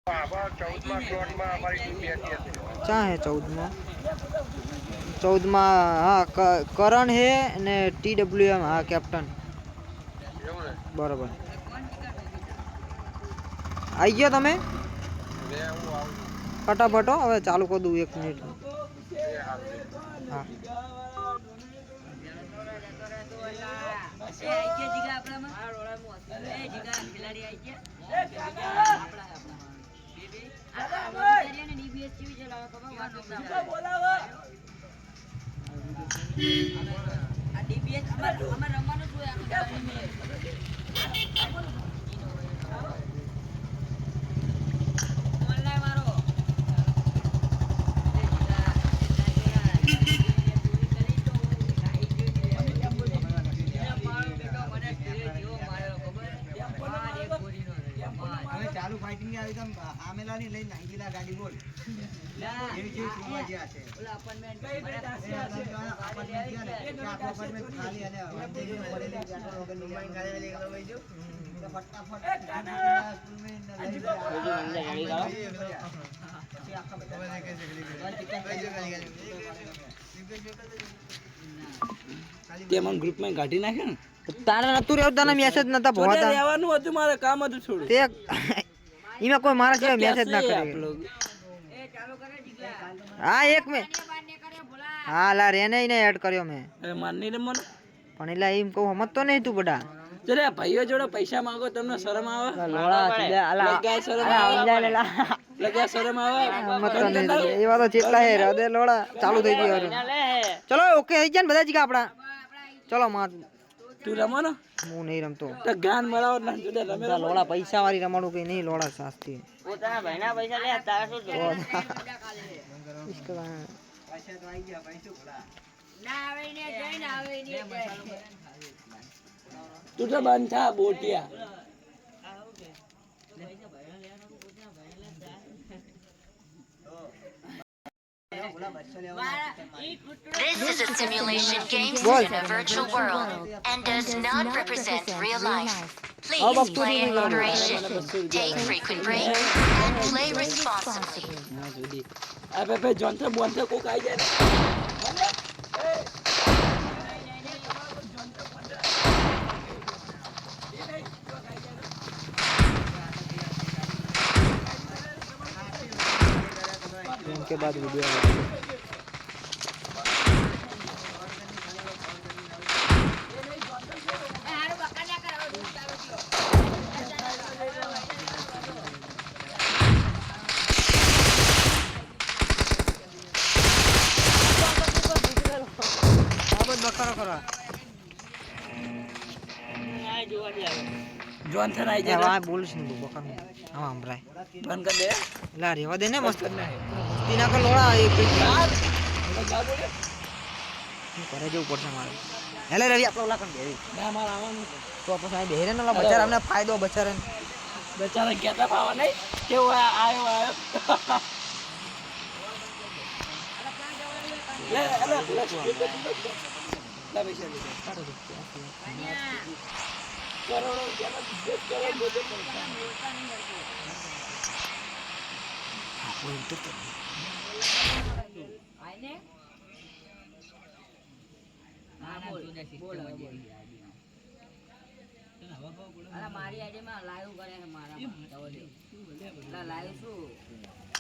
क्या है 14 14 हाँ करण है ने TWM हाँ कैप्टन बराबर आई गया तमे फटाफट हवे चालू कर दूँ 1 मिनिट हाँ ચાલુ ફાઇટિંગ ની આવી તમ આમેલા ની લઈને નાંગીલા ગાડી બોલ એવી જેવી જોવા જ્યા છે ઓલા અપાર્ટમેન્ટ ખાલી અને વંદેલી પડેલી બેઠો વગર ની માઈન ગાડી લઈ ગયો ભાઈ જો ફટાફટ સ્કૂલ મે લઈ જાઓ પછી આખા બધા કે તે મન ગ્રુપ માં ગાડી નાખે ને તારા નતું રેવ તને મેસેજ નતા ભોતા રહેવાનું હતું મારે કામ હતું થોડું તે ઈમાં કોઈ મારા સિવાય મેસેજ ના કરે હા એક મે હા લા રેને ઈને એડ કર્યો મે અરે માનની રે મન પણ એલા એમ કહું સમજતો નહીં તું બડા જરે ભાઈઓ જોડે પૈસા માંગો તમને શરમ આવે લોડા સીધે આલા લગ્યા શરમ આવે લેલા લગ્યા શરમ આવે સમજતો નહીં એ વાતો ચેટલા હે હૃદય લોડા ચાલુ થઈ ગયો ચલો ઓકે થઈ ગયા ને બધા જ આપડા ચલો માર તું રમો ને હું નહીં રમતો તો ગાન મળાવ ના જોડે રમે લોડા પૈસા વાળી રમાડું કે નહીં લોડા સાસ્તી પોતાના ભાઈના પૈસા લે તારા શું પૈસા તો આવી ગયા પૈસા ભલા ના આવે ને જઈને આવે ને તું તો બંધા બોટિયા This is a simulation game set in a virtual world and does not represent real life. Please play in moderation, take frequent breaks, and play responsibly. અબે બે જોનથે બોનથે કોક આવી જાય के बाद वीडियो જોનથન આવી જાય हाँ बोलिस नहीं बकर हाँ हमराय બંધ કર દે ला रेवा दे ने मस्त करना है तीना का लोड़ा एक करे जो ऊपर से मारे हेले रवि आप लोग ला कर दे ના માર આવવાનું तो अपन साई बेरे ना बचारा हमने फायदो बचारा બેચારા કેતા પાવા નહીં કેવો આયો આયો લે લે લે પૈસા દે કરોડો મારી આઈડી માં લાઈવ કરે છે મારા લાઈવ શું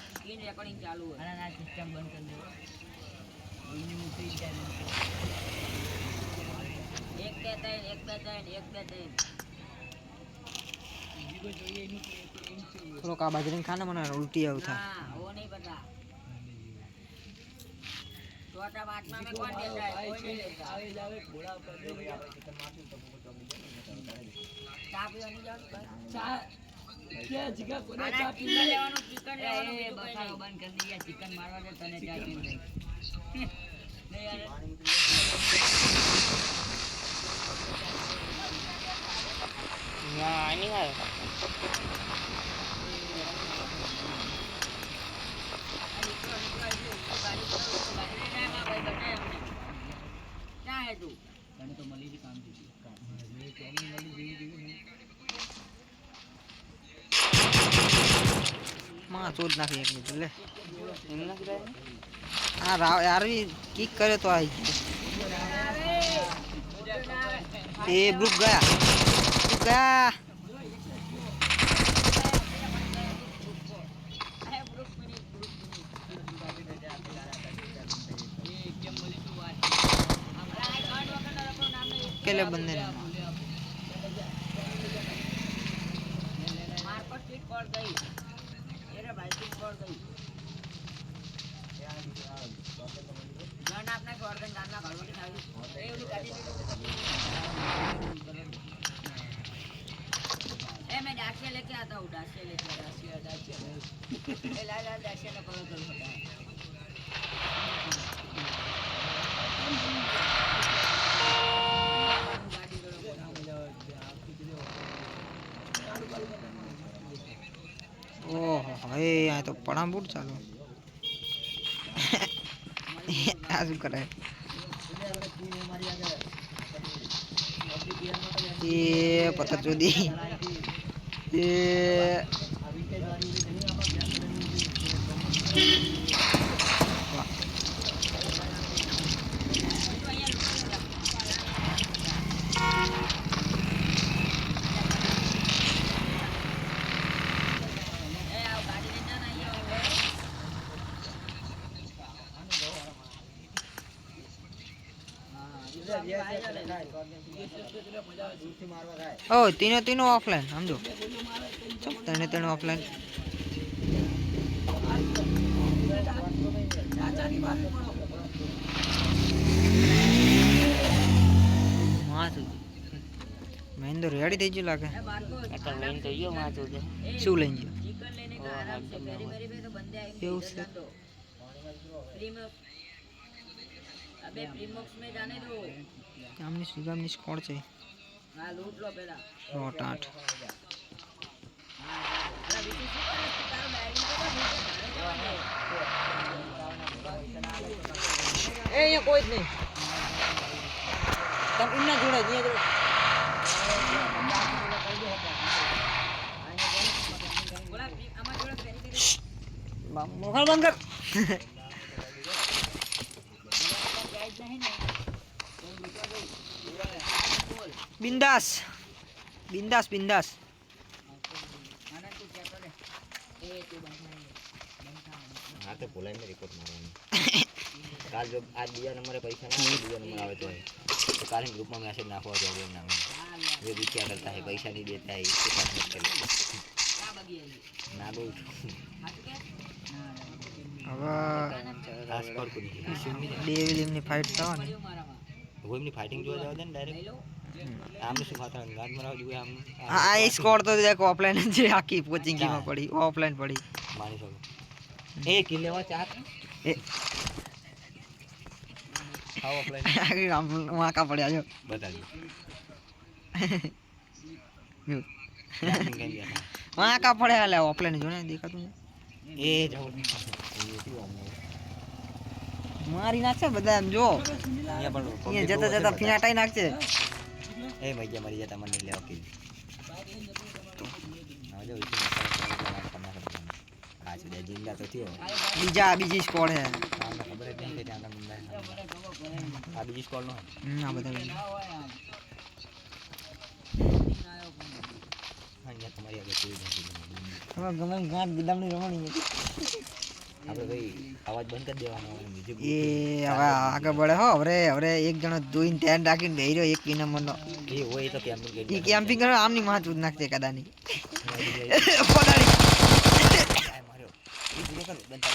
સ્ક્રીન રેકોર્ડિંગ ચાલુ હોય ના સિસ્ટમ બંધ કરી દે એક બે ત્રણ थोड़ा का बाजरी खाना मना उल्टी आउ था हां वो नहीं पता छोटा बात में कौन देता है कोई नहीं देता આવે જાવે ઘોડા ઉપર આપણે ચિકન મારતું તો બહુ ચોમી ચા પીવાની જાવ ચા કે જીગા કોને ચા ચા પી લેવાનું ચિકન લેવાનું બખારો બંધ કરી દીયા ચિકન મારવા દે તને ચા પી લે ना नहीं आया क्या है तू તને તો મળી જ કામ દીધી મેં ચોમી મળી જેવી જેવી હા ચોદ નાખી એક મિનિટ લે હા રાવ યાર કિક કર્યો તો આવી ગયો એ બ્રુક ગયા केले बंदे ने मार पर स्पीड पड़ गई अरे भाई स्पीड पड़ गई गन आपने गॉर्डन डालना घरवा के खाली ए उनी काटी ए मैं डाशिया लेके आता हूं डाशिया ए ला डाशिया का कॉल करो होता है ओह हे आ तो पड़ा बूट चालू आज करे ये पता चोदी ये ओ तीनों ऑफलाइन समझो तीनों ऑफलाइन महेंद्र रेडी થઈ ગયું લાગે એટલે લઈને તો ગયો માં તો શું લઈને ગયો चिकन लेने का आराम से मेरी मेरी पे तो बंदे आएंगे केहू से? प्रीमॉक्स अबे प्रीमॉक्स में जाने दो આમની સુગામની સ્કોર છે हां लूट लो पहला 108 अरे बीटी से तारो बैरिंग को એ અહીંયા કોઈ જ નહીં તમ ઇન્ના જોડે જે बोला हमारे जोड़े फेरी फेरी મોબાઈલ બંધ કર गाइड नहीं ना બિંદાસ બિંદાસ બિંદાસ आनंद तू क्या करे ए तू बैठा है हाँ तो बोला में रिपोर्ट मारवानी काल जो आज दिया नंबर पैसा ना दिया नंबर आवे तो काल ग्रुप में मैसेज नाखो जो नाम ये भी क्या करता है पैसा नहीं देता है इसके साथ मत करो क्या बगी है ना बोल हाथ के હવે ट्रांसफर को नहीं બે વિલિયમની ફાઇટ થવાની क्यों मारा वहां वो अपनी फाइटिंग जो जाओ देन ले डायरेक्ट लो आमने सुखाता गार्ड मराव जो हम આ એ સ્કોર તો દેખો ઓફલાઈન જે આખી કોચિંગમાં પડી ઓફલાઈન પડી मानी सको ए किले वा चाहत એ खाओ ऑफलाइन વાંકા પડ્યા જો बता दो જો क्या दिया था વાંકા પડ્યા લે ઓફલાઈન જો ને દેખાતું ને ए जाओ ये क्यों हमने મારી નાખશે બધા એમ જો અહીંયા પણ અહીંયા જતા જતા ફીનાટાઈ નાખશે એ મૈયા મરી જતા મને લેવા કે આ જો ઇસે આ છે જિંદા તો થયો બીજી સ્કોર હે આમને ખબર જ નહીં કે આના મુંડા આ બીજી સ્કોર નો આ બધા અહીંયા તમારી આગળ કોઈ નથી હવે ગમે ગાંઠ ગીદામની રમણી આપણે ભાઈ અવાજ બંધ કરી દેવાનો મ્યુઝિક એ હવે આગળ बढ़े हो હવે એક જણો જોઈને ધ્યાન રાખીને બેહી રહ્યો એક નંબરનો એ હોય તો કેમ્પિંગ ઈ કેમ્પિંગ કરો આમની માં ચૂદ નાખશે કદાની પડાડી માર્યો એ પૂરો કર બંધ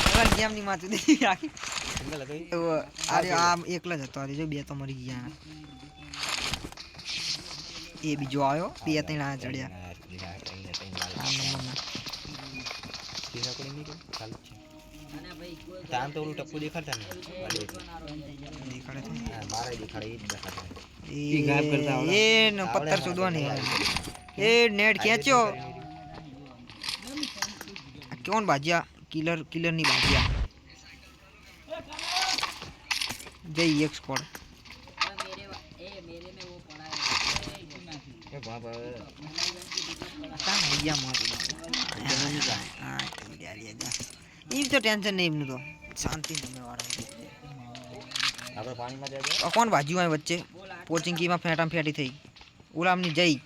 હવે કેમની માં ચૂદ રાખી સિંગલ હતો અરે આમ એકલા જ હતો અરે જો બે તો મરી ગયા એ બીજો આવ્યો બે ત્રણ આ ચડ્યા આ નંબરમાં સીધા કોઈ નહીં ચાલુ છે અને ભાઈ કોઈ તાન તો ઓલું ટપ્પુ દેખાડતા ને દેખાડે છે મારે દેખાડે એ જ દેખાડતા એ નો પથ્થર શોધવાની એ નેટ ખેંચ્યો કોણ બાજ્યા કિલર ની બાજ્યા જય એક સ્કોર मेरे में वो पड़ा है એ બાપ તા ગયા મોત એની તો ટેન્શન નહીં એમનું તો શાંતિ તમે વાળા આપણે પાણીમાં જજો કોણ ભાજ્યું હોય વચ્ચે પોચિંકીમાં ફેટામ ફેટી થઈ ઉલામની જઈ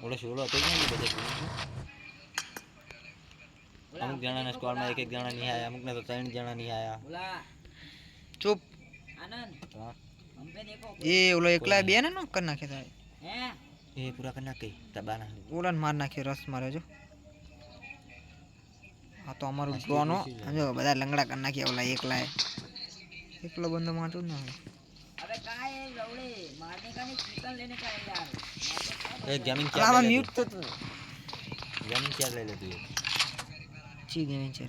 ઓલો શોલો હતો ને બધે અમુક જણાના સ્કોરમાં એક જણા નહીં આયા અમુકને તો 3 જણા નહીં આયા બોલા ચૂપ આનંદ હા હમપે દેખો એ ઓલો એકલા બે ને નો કર નાખે થાય હે એ પૂરા કરી નાખી તબાના ઓલાને માર નાખ્યો રસ માર્યો જો આ તો અમારું ડ્રોનો જો બધા લંગડા કરી નાખ્યા ઓલા એકલો બંદો મારતો જ ના હોય अबे कहाँ है लौड़े मारने का नहीं चिकन लेने का है यार એ ગેમિંગ આમાં ચેર મ્યુટ તો ગેમિંગ ચેર લઈ લેતું ચી ગેમિંગ છે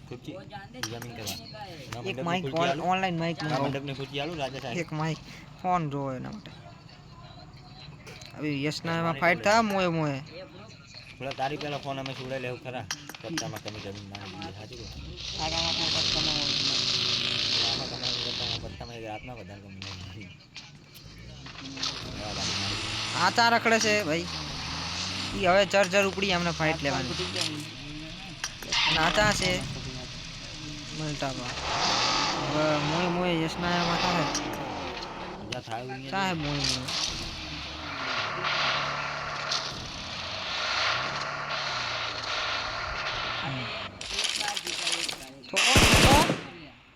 ખુરચી वो जान दे ગેમિંગ કરવા એક માઇક ઓનલાઈન માઇક મંડપને ખુરચી આલું રાજા સાહેબ એક માઇક ફોન જોવો એના માટે હવે યશના એમાં ફાઇટ થા મોએ પેલા તારી પેલા ફોન અમે સુડે લેવું ખરા સપ્તાહમાં તમે જમીન ના દીધી સાચું કહો આમાં તમે પત્તામાં એક રાતના વધારે ગમી આ તાર રખડે છે ભાઈ ઈ હવે ચર ઉપડી અમને ફાઇટ લેવાની નાતા છે મલતા હવે મોએ યશના એમાં થાય જ્યાં થાય સાહેબ મોએ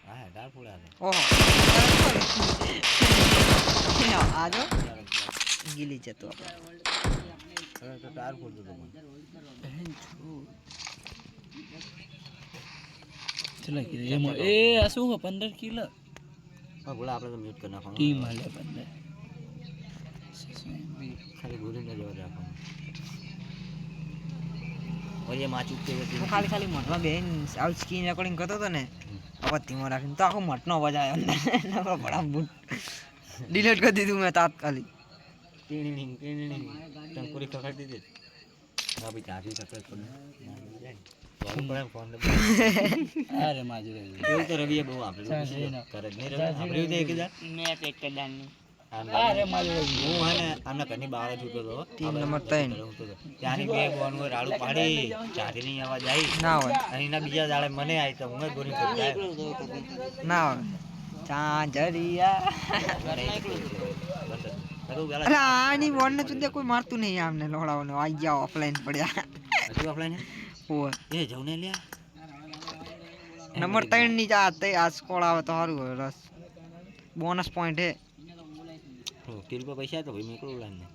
હા ડાળ ફોડા ઓહો આજો ગીલી જતો તો ડાળ ફોડતો તો ચલા કે એમાં એ આ શું 15 કિલો હા બોલા આપણે તો મ્યુટ કરી નાખવાનું ટીમ હાલે 15 ખાલી ગુરીને જવા રાખવાનું ઓય માચું કે હું ખાલી મોઢમાં બેન આઉટ સ્ક્રીન રેકોર્ડિંગ કરતો હતો ને અવાજ ધીમો રાખીને તો આખો મટનો અવાજ આવ્યો બડા બૂટ ડિલીટ કરી દીધું મેં તાત્કાલિક ટીણી ટંકુરી ખખડતી હતી હા ભાઈ ચાર્જિંગ સક્સેસ પણ જાય ફોન અરે માજરે એવું તો રવિએ બહુ આપણે કરે નહીં રવિ આપણે તો એક હજાર मैं पेट कर डालनी અરે માજરે હું હે ને આમના ઘરની બહાર જ ઉતો હતો ટીમ નંબર 3 ત્યાંની બે બોન હોય રાડું પાડી ચાર્જિંગની અવાજ આવી ના હોય અને એના બીજા દાડે મને આવી તો હું જ ગોરી ફોટાય ના હોય ચાંજરિયા અરે આની બોન ને ચુંદે કોઈ મારતું નહીં આમને લોડાઓને આઈ ગયા ઓફલાઈન પડ્યા હજુ ઓફલાઈન ઓય એ જવને લ્યા નંબર 3 ની જા તે આ સ્કોર આવે તો સારું હોય રસ બોનસ પોઈન્ટ હે કિલ પર પૈસા તો ભાઈ મેકડો લાઈને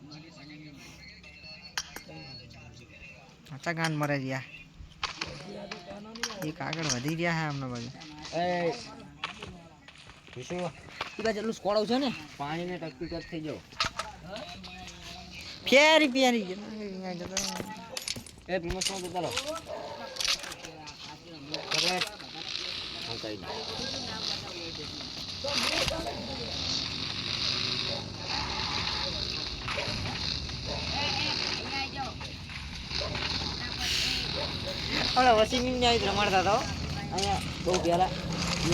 અચ્છા ગાન મરે રહ્યા એક આગળ વધી રહ્યા હે આમને બધું વિશુ ઈ બાજુ એટલું સ્કોર આવ છે ને પાણીને ટકતું ટક થઈ જાવ ફેરી એ પ્રમોશન તો ચાલો હું કઈ ના ઓલા વસીમ ને આવી રમાડતા હતા અહીંયા બહુ પહેલા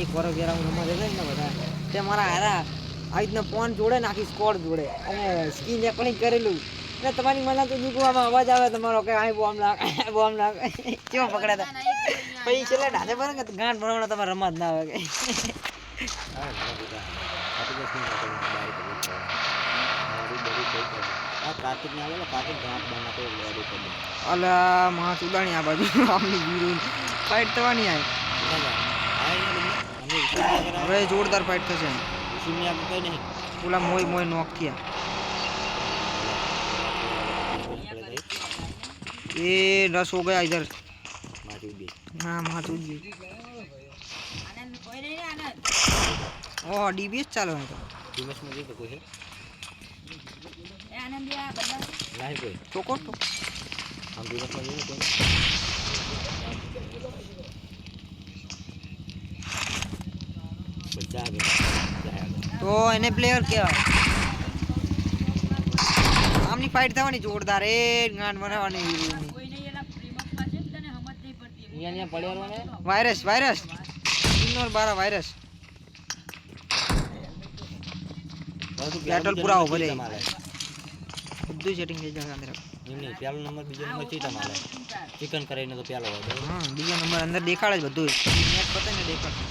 એક વર્ષ પહેલા હું રમવા જતો ને બધા તે મારા હારા આવી રીતના ફોન જોડે ને આખી સ્કોર જોડે અને સ્કીન રેકોર્ડિંગ કરેલું એટલે તમારી મને તો દુખવામાં અવાજ આવે તમારો કે અહીં બોમ્બ નાખ કેવો પકડ્યા હતા પછી છેલ્લે ઢાંચે પડે કે ગાંઠ ભરવાનો તમારે રમત ના આવે કે કાર્તિક ને આવે કાર્તિક ગાંઠ બનાતો લેડો કરી અલા માં ચુદાણી આ બાજુ આમની વીરું ફાઇટ થવાની આ હવે જોરદાર ફાઇટ થશે ઓલા મોય નોક થયા એ रस हो गया इधर हाँ माचू जी आनंद कोई नहीं है आनंद ओ डीबीएस चालू है तो દિવસ માં જે કોઈ છે ए आनंद या बंदा નહીં કોઈ टोको तो આમ દિવસ માં જે કોઈ બધા આગળ तो એને પ્લેયર કહેવાય આમની ફાઇટ થવાની જોરદાર એ ગાંઠ બનાવવાની कोई नहीं है ना प्रीमक पास है तने समझ नहीं पड़ती है અહીંયા પડ્યો ને वायरस इनोर 12 वायरस બેટલ પૂરા ઉભો રહે બધું સેટિંગ થઈ જશે અંદર નહીં પહેલો નંબર બીજો નંબર છે તમારે ચિકન કરીને તો પેલો હોય હા બીજો નંબર અંદર દેખાડે જ બધું મેચ પતે ને દેખાડે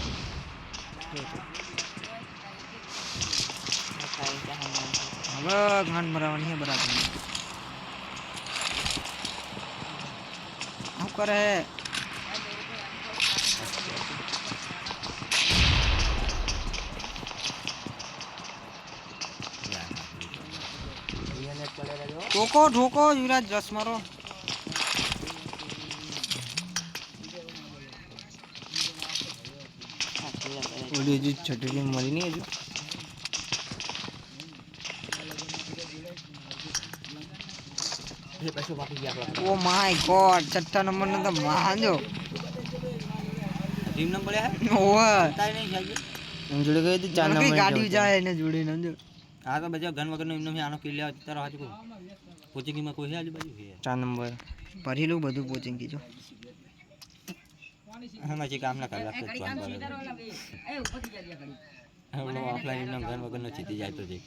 હવે ગાંઠ ભરાવાની છે બરાબર શું કરે ઠોકો ઠોકો યુવરાજ રસ મારો ઓલી હજુ છઠ્ઠી મળી નહીં હજુ ઓ માય ગોડ છઠ્ઠા નંબર નો તો માંજો ટીમ નંબર હે ઓવા તાઈ નહીં જાગી જોડે ગઈ તો ચાર નંબર ગાડી જાય એને જોડે નંજો આ તો બધા ઘન વગર નો એમનો આનો કિલ લેવા તારો હાથ કો કોચિંગ માં કોઈ હે આજુબાજુ છે 4 નંબર ભરી લો બધું કોચિંગ કીજો હમાજી કામ ના કર લાગતો ઘડી કામ સીધા રોલા બે એ ઉપરથી જા ઘડી હમણો ઓફલાઈન નો ઘન વગર નો જીતી જાય તો જે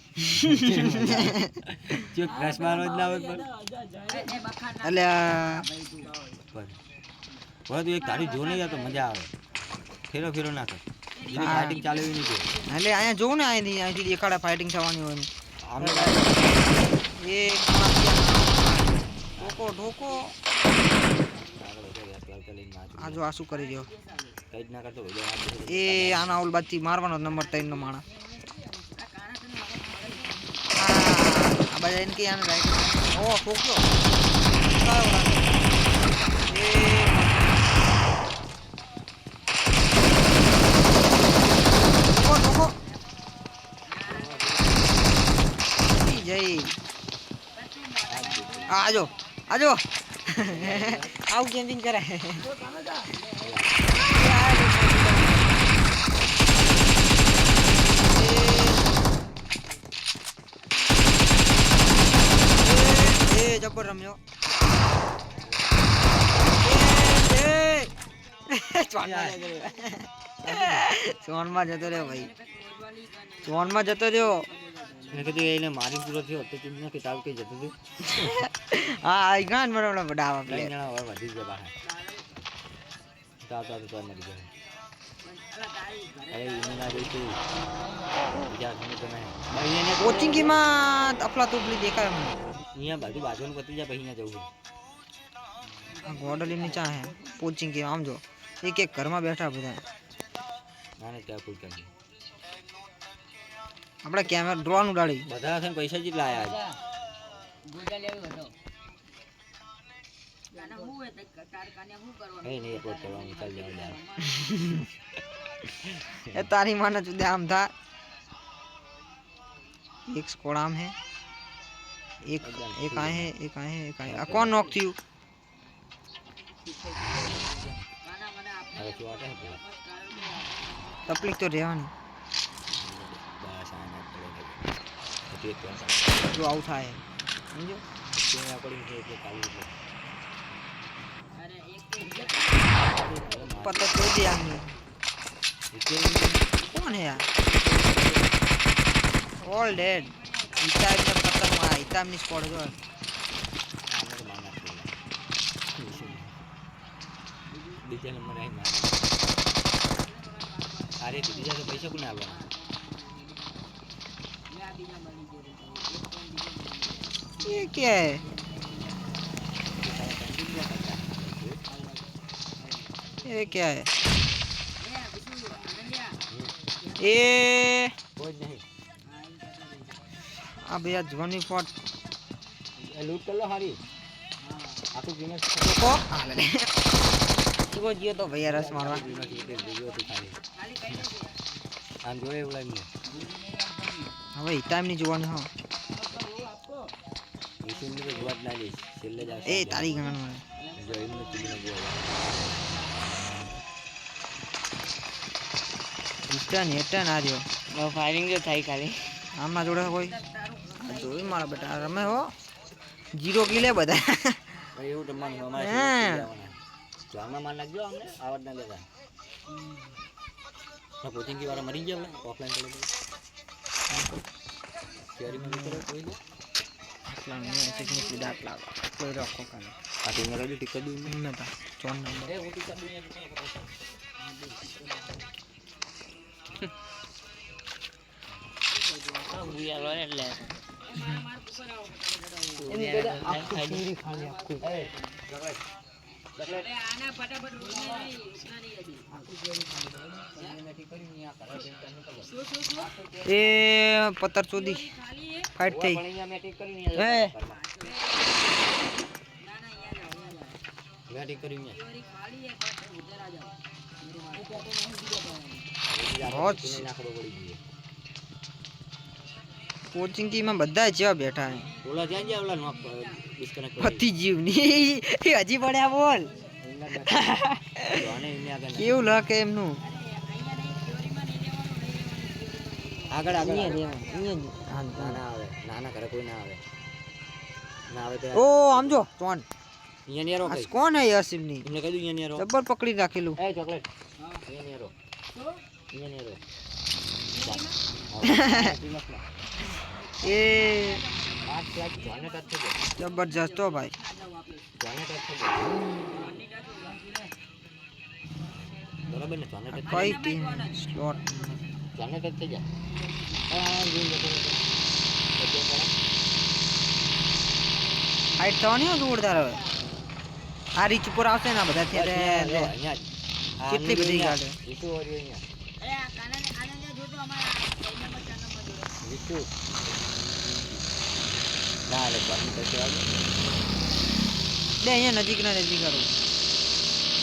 જો ક્રેશ મારો જ ના હોય પણ એ બખાર ના એટલે પર તું એક તારી જો નહીં તો મજા આવે ફેરો ફેરો ના કર જેની ફાઇટિંગ ચાલે એવી નહીં જો એટલે અહીંયા જોઉં ને અહીંથી દેખાડે ફાઇટિંગ થવાની હોય આમને એ ઠોકો ઠોકો આ જો આ શું કરી રહ્યો કઈ જ ના કરતો એ આના ઓલ બાજથી મારવાનો નંબર 3 નો માણા આ બાજુ એને કે આને રાઈટ ઓ ઠોક્યો એ ઠોકો ઠોકો જય આજો આજો આવું કેમ્પિંગ કરે એ જબર રમ્યો સોનમાં જતો રહ્યો ભાઈ સોનમાં જતો રહ્યો મેં કીધું એને મારી પૂરો થયો તો તું કે તાવ કઈ જતું હતું હા આ ગાન મરવાનો બડાવા ત્રણ પ્લેયર જણા હવે વધી ગયા બહાર તો મરી ગયા અરે એને ના જોઈતું બીજા ઘણી તમે અહીંયા કોચિંગમાં અફલા તુફલી દેખાય મને બાજુ બાજુનું પતી જાય પછી અહીંયા જવું આ ગોડલી નીચા હે કોચિંગ આમ જો એક એક ઘરમાં બેઠા બધા ના ને ત્યાં કોઈ કરી આપણે કેમેરા ડ્રોન ઉડાડી બધા છે પૈસા જેટલા આયા ગુજા લેવી હતો કાના હું હે તાર કાને હું કરવાનું એ નહીં એક કરવાનું ચાલ જવાનું એ તારી માને ચુદે આમ થા એક સ્કોડ આમ હે एक एक आए हैं एक आए हैं एक आए हैं कौन नॉक थी હવે શું વાટે છે तकलीफ तो રહેવાની બસ આ ના પડે એક તો जो आउट आए समझो ત્યાં પડી છે એટલે કાલી અરે એક पता तो दिया हमने એટલે कौन है यार ऑल डेड इताम ने पता मारा इताम ની સ્કોડ જો આને તો માર નાખ્યો બીજા નંબર આવી માર અરે બીજા તો પૈસા કોને આપવાના ये क्या है ये क्या है ये કોઈ જ નહીં આ ભૈયા જોની ફોટ એ લૂટ कर लो हारी આખું કિંમત કો હાલે ઈગો જીયો તો ભૈયા રસ મારવા આમ જોડે એવું લાગ્યું હવે ટાઈમ ની જોવાની હો ઈશુની તો જોવા જ ના લઈશ છેલ્લે જ આવશે એ તારી ગણ મને જો એમને ટીમને જોવા ઈસ્ટન હેટન આર્યો ફાયરિંગ જો થાય ખાલી આમના જોડે કોઈ જોઈ મારા બેટા રમે હો 0 કિલે બધા ભાઈ એવું રમવાનું અમારે હા. તો આમાં માર નાખજો અમને આવડ ના લેતા તો કોચિંગ કી વાળા મરી ગયા ઓફલાઈન કરે શેરિંગ માં કરો કોઈ આટલા ચીકની આટલા કોઈ રાખો કાલે આ તો રેડી ટિકિટ દઉં ન તા ચોન નંબર આના ફટાફટ એ પત્તર ચોદી ફાઈટ થઈ હે મેટી કરી કોચિંગ માં બધા જેવા બેઠા હે ઓલા જ્યાં જ્યાં ઓલા નોક ડિસ્કનેક્ટ પતિ જીવ ની હજી પડ્યા બોલ કેવું લાગે એમનું આગળ આગળ અહીંયા ના આવે ના ઘરે કોઈ ના આવે ના આવે તો ઓ આમ જો ચોન અહીંયા નેરો આ કોણ હે યાસીમ ની એમને કહી દઉં અહીંયા નેરો જબર પકડી રાખેલું એ ચોકલેટ અહીંયા નેરો અહીંયા નેરો એ પાંચ ક્લાસ જોને ટચ થઈ ગયો જબરજસ્ત હો ભાઈ જોને ટચ થઈ ગયો બરાબર ને જોને ટચ કઈ ટીમ સ્લોટ જોને ટચ થઈ ગયા આ જોઈ લો હાઈટ થવાની હો જોરદાર હવે આ રીચ ઉપર આવશે ને બધા ત્યારે અહીંયા કેટલી બધી ગાડે વિશુ ઓરિયો અહીંયા અરે આ કાનાને આનંદ જોતો અમારા 3 નંબર 4 નંબર જોડે વિશુ ના લે પાછી તો આવે બે અહીંયા નજીક કરું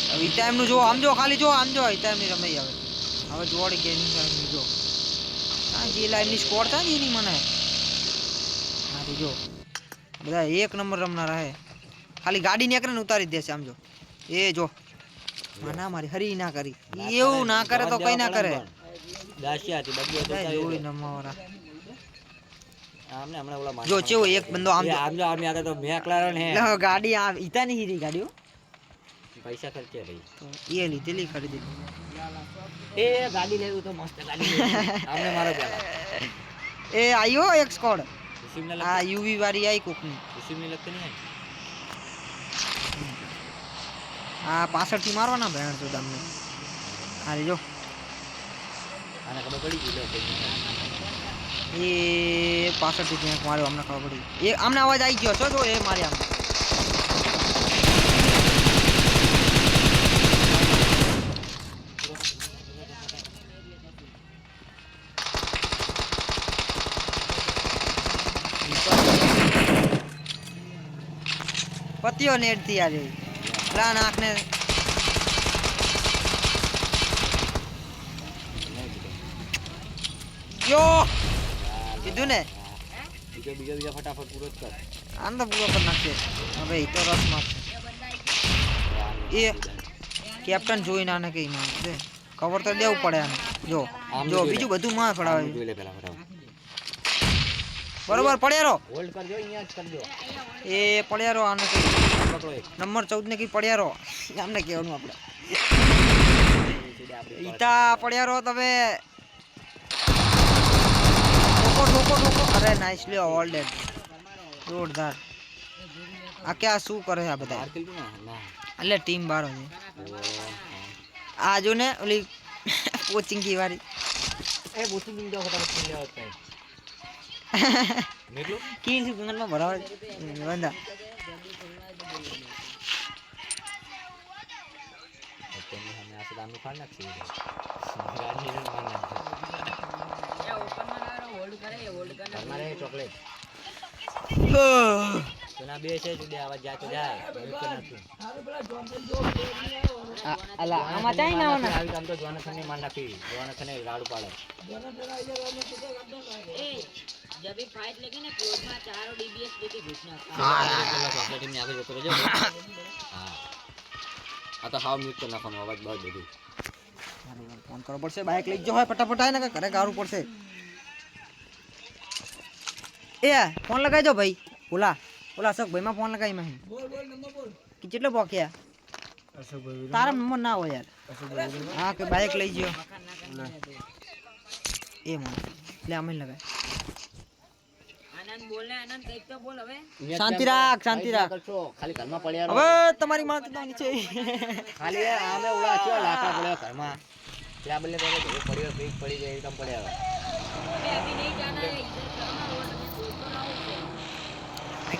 હવે ઈ ટાઈમ નું જો આમ જો ખાલી જો આમ જો ઈ ટાઈમ ની રમાઈ હવે જોડ ગેમિંગ ટાઈમ જો આ જે લાઈન ની સ્કોર થાય ને એની મને હા તો જો બધા એક નંબર રમનાર હે ખાલી ગાડી નીકળે ને ઉતારી દેશે આમ જો એ જો ના મારી હરી ના કરી એવું ના કરે તો કઈ ના કરે દાશિયાથી બદલો તો જોઈ નમાવરા આમને હમણાં ઓલા જો ચેવો એક બંદો આમ આમ જો આમ આગળ તો મે એકલારો ને લે ગાડી આ ઈતા ની હીરી ગાડીઓ પૈસા ખર્ચે ભાઈ તો એ લીધેલી ખરીદી એ ગાડી લેવું તો મસ્ત ગાડી લેવું આમને મારો પેલા એ આયો એક સ્કોડ રિસીવને આ યુવી વાળી આઈ કોકની રિસીવને લખતી નહીં આ પાછળથી મારવાના ભેણ તો તમને ખાલી જો આને ખબર પડી ગઈ લે એ પાછળથી ક્યાંક માર્યો અમને ખબર પડી એ આમને અવાજ આવી ગયો છો જો એ માર્યા આમને પતિયો નેટ થી આજે લા નાખને યો કીધું ને બીજો ફટાફટ પૂરો જ કર આમ તો પૂરો કરી નાખશે હવે એ તો રસ માં એ કેપ્ટન જોઈને આને કઈ માં દે કવર તો દેવું પડે આને જો જો બીજું બધું માં પડાવે જોઈ લે પેલા ફટાફટ બરોબર પડ્યારો હોલ્ડ કરજો અહીંયા જ કરજો એ પડ્યારો આને કઈ પકડો એક નંબર 14 ને કઈ પડ્યારો આમને કહેવાનું આપણે ઈતા પડ્યારો તમે ઠોકો અરે નાઇસલી હોલ્ડેડ જોરદાર આ ક્યાં શું કરે આ બધા આર કિલ ના ના એટલે ટીમ બારો છે આ જો ને ઓલી કોચિંગ કી વાળી એ બોટી દિન જાવ ફટાફટ લે આવત કઈ નીકળો કી સુ ગંગન માં ભરાવ બંદા અત્યારે હમે આ દાનું ખાન નાખી ગાડી ને માન નાખી એ ઓપન માં લાવો હોલ્ડ કરે તમારે ચોકલેટ તોના બે છે જુદે આવાજ જાય તો જાય અલા આમાં ચાઈ ના આવના આવી કામ તો જોનાથન ને માન નાખી જોનાથન રાડ પાડે ए जब भी फाइट लगी ना क्लोज में चारों डीबीएस लेके घुसना પેલા ચોકલેટ ની આગળ જતો રહેજો હા આ તો હાવ મ્યુટ કરી નાખવાનો અવાજ બહુ બધું ફોન કરવો પડશે બાઇક લઈ જો હોય ફટાફટ આય ને ઘરે ગારું પડશે એ ફોન લગાઈ દો ભાઈ ઓલા અશોક ભાઈ માં ફોન લગાઈ માં બોલ કે કેટલો પોક્યા અશોક ભાઈ તારા નંબર ના હોય યાર હા કે બાઇક લઈ ગયો એ મને લે અમે લગાય આનંદ બોલ ને આનંદ કંઈક તો બોલ હવે. શાંતિ રાખ, શાંતિ રાખ. ખાલી ઘરમાં પડ્યા રહો. હવે તમારી માં તો નીચે ખાલી આમે ઉડા છો લાકડા પડ્યા ઘરમાં ત્યાં બદલે તો ઘરે પડ્યો પીક પડી જાય એકદમ પડ્યા રહો. अबे अभी नहीं जाना है इधर जाना और तुम्हें दोस्तों ना हो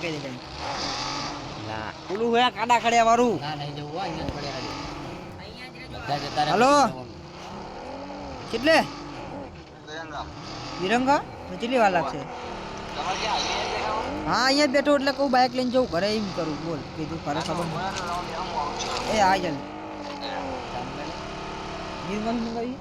કહી દે ના ઓલું હે કાડા ખડ્યા વાળું. ના નહીં જવું હોય અહીંયા જ પડ્યા રહે. અહીંયા જ રહેજો. બધા જતા રહે. હલો? કેટલે વિરંગા કેટલી વાર લાગશે? હા અહીંયા જ બેઠો એટલે કહું બાઇક લઈને જવું ઘરે એમ કરું. બોલ કીધું ઘરે ખબર નહીં. એ આ ચાલ વિરંગા મંગાવી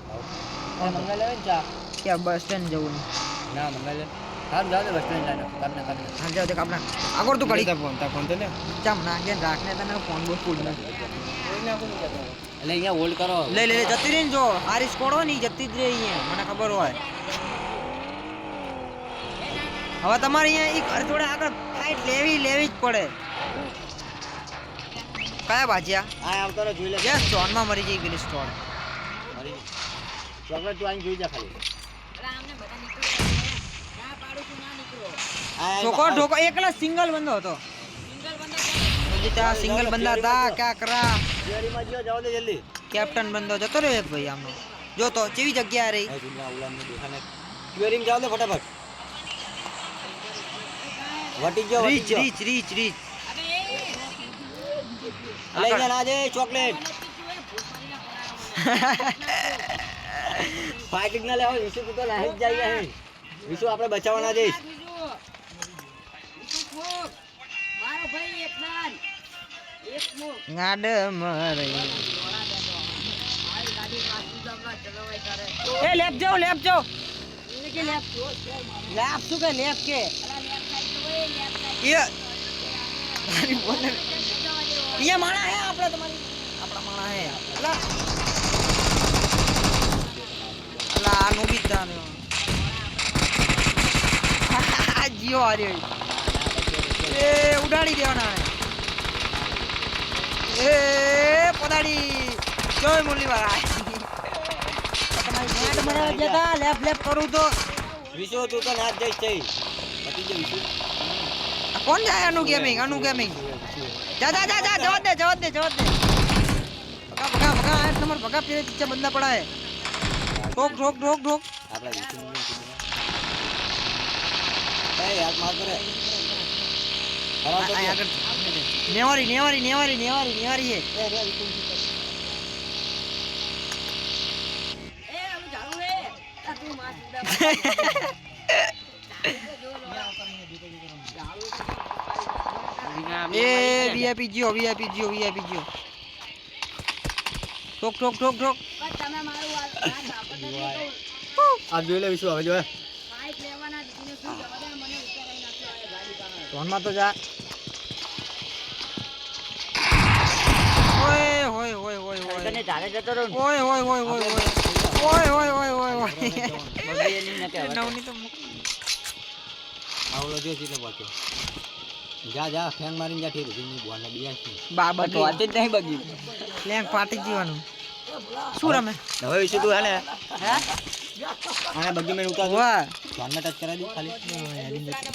મંગાઈ લેવે ને ચા ક્યાં બસ સ્ટેન્ડ જવું નહીં. ના મંગાઈ લે સારું જાવ દે બસ સ્ટેન્ડ જાને તમને હા જાવ તે કાપના આગળ તું કરી ફોન તો લે ચામ નાખે રાખને તને ફોન બોલ ફૂલ ના એટલે અહીંયા હોલ્ડ કરો લે લે લે જતી રહી ને જો હારી સ્કોડ હોય ને ઈ જતી જ રહી અહીંયા મને ખબર હોય. હવે તમારે અહીંયા ઈ ઘર જોડે આગળ ફાઇટ લેવી જ પડે. કયા ભાજ્યા આ આવતો રહો જોઈ લે યસ સ્ટોનમાં મરી જઈ પેલી સ્ટોન. મરી ચોકલેટ તું આઈને જોઈ જા ખાલી અરે આમને બધા નીકળો ના પાડું છું ના નીકળો. ઠોકો ઠોકો એકલા સિંગલ બંદો હતો. સિંગલ બંદા मुझे ત્યાં સિંગલ બંદા હતા ક્યાં કરા શેરીમાં જીઓ જાવ દે જલ્દી કેપ્ટન બંદો જતો રહ્યો એક ભાઈ આમનો જો તો કેવી જગ્યા રહી. એ જુના ઉલામને દેખાને ક્વેરીમાં જાવ દે ફટાફટ વટી ગયો રીચ રીચ રીચ રીચ લઈ જા ના જે ચોકલેટ ફાઇટિંગ ના લેવો વિશુ તું તો લાહી જ જાય હે વિશુ આપણે બચાવવાના જઈશ મારો ભાઈ એક નાન એક મુક ગાડ મરે મારી ગાડી પાછું જમવા ચલાવાય કરે એ લેપ જાઓ લેપ જાઓ એને કે લેપ લેપ શું કે લેપ કે અલા લેપ સાઈડ તો એ લેપ સાઈડ એ તારી બોલે અહીંયા માણા હે આપણે તમારી આપણા માણા હે અલા અલા આ નોબિતા ને જીઓ આર્યો એ ઉડાડી દેવાના એ પદાડી જોય મુરલી વાળા તમારી નેટ મને જતા લેપ લેપ કરું તો વિશુ તું તો ના જ જઈશ થઈ પતી ગયો વિશુ આ કોણ જાય અનુ ગેમિંગ જા જા જા જા જવા દે ભગા ભગા ભગા 8 નંબર ભગા પેરે પીछे બંદા પड़ा है ठोक ठोक ठोक ठोक આપણા વિશુ એ યાર માર કરે ખરાબ તો આ આગળ નેવારી હે એ હવે ચાલુ હે આ તું માર સુડા એ વીઆઈપી જીઓ ठोक ठोक ठोक ठोक બસ તમે મારું વાત આપણને નહીં કહું આ જોઈ લે વિશુ હવે જો બાઈક લેવાના દીકરીને શું જવા દે મને ઉતારી નાખ્યો આ ગાડી પાસે ફોનમાં તો જા ઓય હોય તને ચાલે જતો રહો ઓય નવની તો આવલો જો એટલે બાકી જા ફેંગ મારીને જા ઠીક ની બોલને બિયા છે બાબા તો વાતે જ નહીં બગી લેંગ પાટી જીવાનું શું રમે હવે વિશુ તું હે ને હે આને બગી મેં ઉતાર વાહ ફોનને ટચ કરાવી દે ખાલી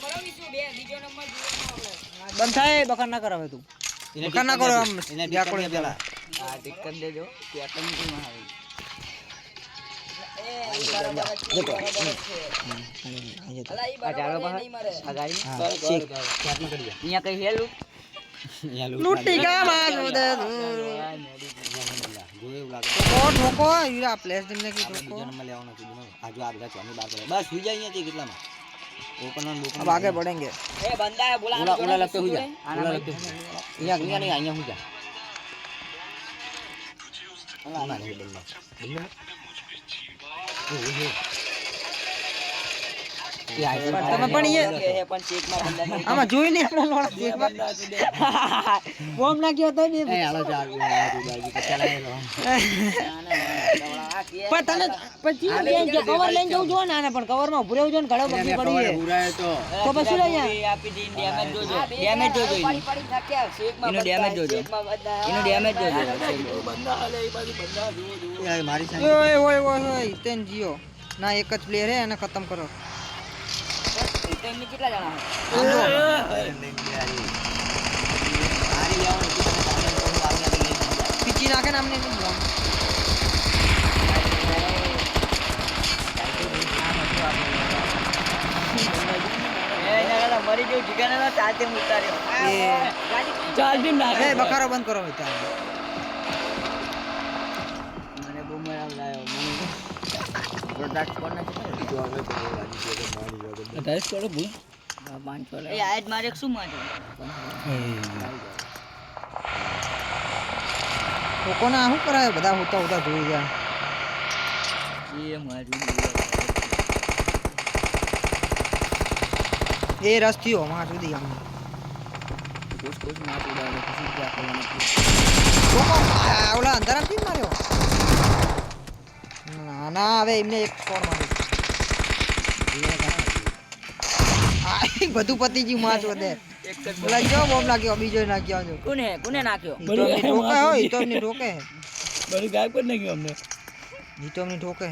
બરોબર શું બે બીજો નંબર જોવાનો બંધ થાય બકર ના કરાવે તું બકર ના કરો આમ એને જાકોડે પેલા આ ટિક કરી દેજો પેટર્ન થી માં આવે અલા ઈ બરોબર નહીં મરે આ ગાડી ક્યાંમાં કરી જા અહીંયા કઈ હેલું લૂટી ગયા માં જોદે જોયું લાગે ઠોકો હીરા પ્લેસ દિન કે ઠોકો બીજો નંબર લેવાનો છે આ જો આ બધા ચોની બાર પડે બસ સુઈ જાય અહીંયાથી કેટલામાં ઓપન ઓન अब आगे बढ़ेंगे ए बंदा है बुला उला लगते हुई जा उला लगते यहाँ नहीं यहाँ हुई जा उला नहीं बल्ला बल्ला તમે પણ એ પણ ચેક માં બંદા આમાં જોઈને આપણે લોડા ચેકમાં બોમ્બ નાખ્યો તો ને એ હાલો જા બાજી કે ચલાય પણ તને પછી કવર લઈને જવું જો ને આને પણ કવરમાં ઉભરે જો ને ઘડો બગી પડી છે પૂરા તો પછી લઈ જા આપી દીન ડેમેજ જોજો પડી પડી થાક્યા ચેક માં ડેમેજ જોજો એનો ડેમેજ જોજો બંદા હાલે એ બાજુ બંદા જો એ મારી સાઈડ ઓય તેન જીઓ ના એક જ પ્લેયર હે એને ખતમ કરો એ તો એમને કેટલા જણા છે? પીચી નાખે ને અમને નહીં જોવાનું. મરી ગયું ઠીકાને ચાલતે ઉતાર્યો ચાર્જિંગ એ નાખે બખારો બંધ કરો ભાઈ ચાલો. મને બહુ મજા આવ્યો ટાઈસ કરો બોલ એ આજ મારે શું માટે લોકોને આ શું કરાય બધા હોતા હોતા જોઈ ગયા. એ મારી એ રસ થયો માં સુધી અમને. લોકો ઓલા અંધારાથી જ માર્યો. ના ના હવે એમને એક સ્કોર માર્યો. આ બધું પતી ગયું માં વધે. ઓલા જો બોમ્બ લાગ્યો બીજો નાખ્યો જો. કોને નાખ્યો? ઈ તો અમને ઠોકે હો ઈ તો અમને ઠોકે. બધું ગાયબ કરી નાખ્યું અમને ઈ તો અમને ઠોકે.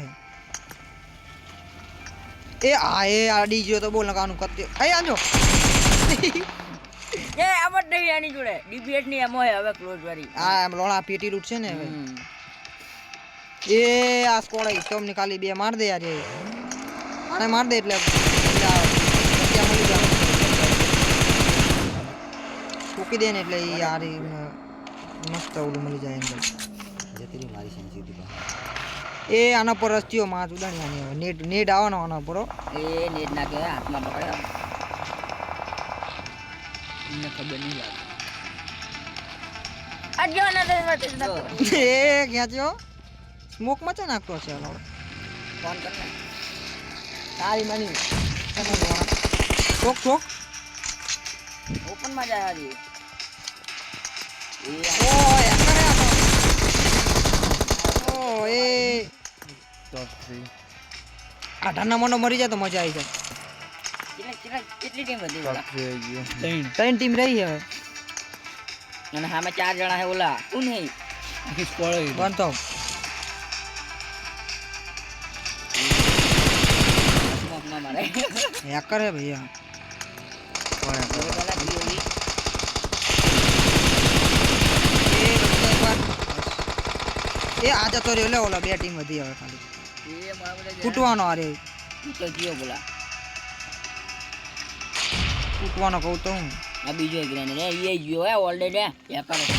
એ આડી ગયો તો બોલ લગાવવાનું કરતે. એ આજો. એ આમ જ નહીં આની જોડે ડીપીએસ ની એમ હોય હવે ક્લોઝ વાળી. આ એમ લોણા પેટી લૂટ છે ને હવે. એ આ સ્કોડ આઈ તો અમને ખાલી બે માર દે યાર. આને માર દે એટલે ત્યાં મળી જાય. ઠોકી દે ને એટલે ઈ યાર ઈ મસ્ત ઓલું મળી જાય અંદર. જતી મારી સંજીવતી એ આના પર રસ્તીઓ માં ઉડાણી આની હવે નેટ આવવાનો આના પર હો. એ નેટ નાખે હાથમાં પકડ્યો. મને ખબર નહીં લાગે આ જો ના એ ક્યાં થયો સ્મોક માં છે નાખતો છે ઓલો. ફોન કર ને. તારી માની ઠોક ઠોક. ઓપન માં જાય હાજી. ઓ યાર કરે આ. ઓ એ આ ઢાના મોનો મરી જાય તો મજા આવી જાય. કેટલી ટીમ હતી ઓલા? ત્રણ ત્રણ ટીમ રહી હવે. અને સામે 4 જણા છે ઓલા. કોણ હે? આખી સ્કોડ આવી બંધ તો સ્મોકમાં મારે. હેકર હે ભૈયા. એ આ જતો રહ્યો લે ઓલા બે ટીમ વધી હવે ખાલી એ મારા બોલે ફૂટવાનો અરે તો જીઓ બોલા. ફૂટવાનો કહું તો હું. આ બીજો એક ગ્રેનેડ એ જીઓ હે ઓલરેડી એ કરે છે.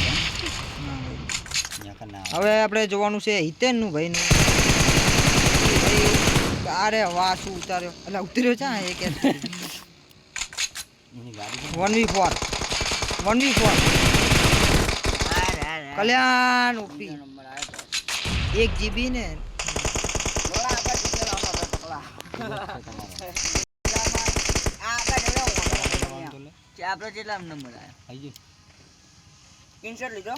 હવે આપણે જોવાનું છે હિતેન નું ભાઈ નું. અરે વાહ શું ઉતાર્યો એટલે ઉતર્યો છે એક 1v4 કલ્યાણ ઓપી નંબર આવ્યો તો 1 GB ને બોલા આગળ જીતે લાવો પકડા. આગળ જોયો આપણે કેટલા નંબર આવ્યો? 360 લીધો.